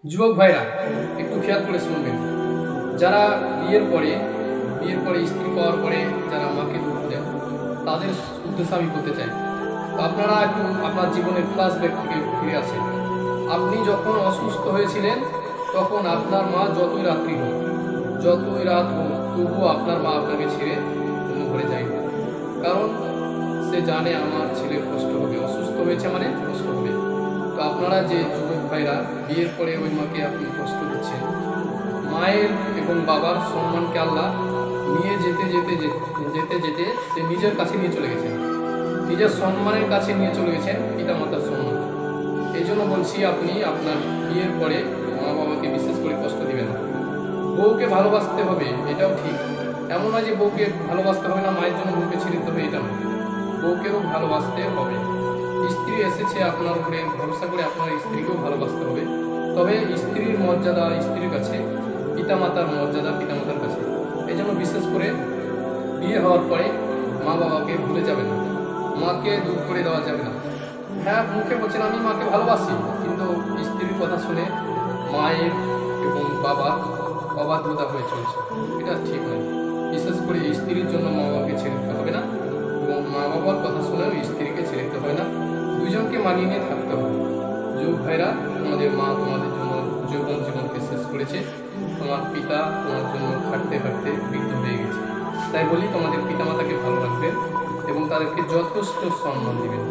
যুবক ভাইরা একটু খেয়াল করে শুনবেন। যারা বিয়ের পরে স্ত্রী পাওয়ার পরে যারা মাকে দুঃখ দেন, তাদের উদ্দেশ্যে আমি বলতে চাই, আপনারা একটু আপনার জীবনের ফ্ল্যাশব্যাক থেকে ফিরে আসেন। আপনি যখন অসুস্থ হয়েছিলেন, তখন আপনার মা যতই রাত হোক, তবুও আপনার মা আপনাকে ছেড়ে অন্য ঘরে যায়নি। কারণ সে জানে আমার ছেলের কষ্ট হবে, অসুস্থ হয়েছে মানে কষ্ট হবে। তো আপনারা যে যুবক ভাইরা বিয়ের পরে ওই মাকে আপনি কষ্ট দিচ্ছেন, মায়ের এবং বাবার সম্মানকে আল্লাহ নিয়ে যেতে যেতে যেতে যেতে সে নিজের কাছে নিয়ে চলে গেছেন, নিজের সম্মানের কাছে নিয়ে চলে গেছেন, পিতা মাতার সম্মান। এই জন্য বলছি, আপনি আপনার বিয়ের পরে মা বাবাকে বিশেষ করে কষ্ট দিবেন না। বউকে ভালোবাসতে হবে, এটাও ঠিক। এমন নয় যে বউকে ভালোবাসতে হবে না, মায়ের জন্য বউকে ছেড়ে দিতে হবে, এটা নয়। বউকেও ভালোবাসতে হবে। স্ত্রী এসেছে আপনার উপরে, ভরসা করে আপনার স্ত্রীকেও ভালোবাসতে হবে। তবে স্ত্রীর মর্যাদা স্ত্রীর কাছে, পিতামাতার মর্যাদা পিতামাতার কাছে। এই জন্য বিশেষ করে বিয়ে হওয়ার পরে মা বাবাকে ভুলে যাবেন না, মাকে দূর করে দেওয়া যাবে না। হ্যাঁ, মুখে বলছেন আমি মাকে ভালোবাসি, কিন্তু স্ত্রীর কথা শুনে মায়ের এবং বাবার অবাধ্যতা হয়ে চলছে, এটা ঠিক নয়। বিশেষ করে স্ত্রীর জন্য মা বাবাকে ছেড়ে দিতে হবে না, এবং মা বাবার কথা শুনেও স্ত্রীকে ছেড়ে দিতে হয় না। দুইজনকে মানিয়ে নিয়ে থাকতে হবে। যুবক ভাইরা, তোমাদের মা তোমাদের জন্য যৌবন জীবনকে শেষ করেছে, তোমার পিতা তোমার জন্য খাটতে খাটতে বৃদ্ধ হয়ে গেছে। তাই বলি, তোমাদের পিতামাতাকে ভালো রাখবেন এবং তাদেরকে যথেষ্ট সম্মান দিবেন।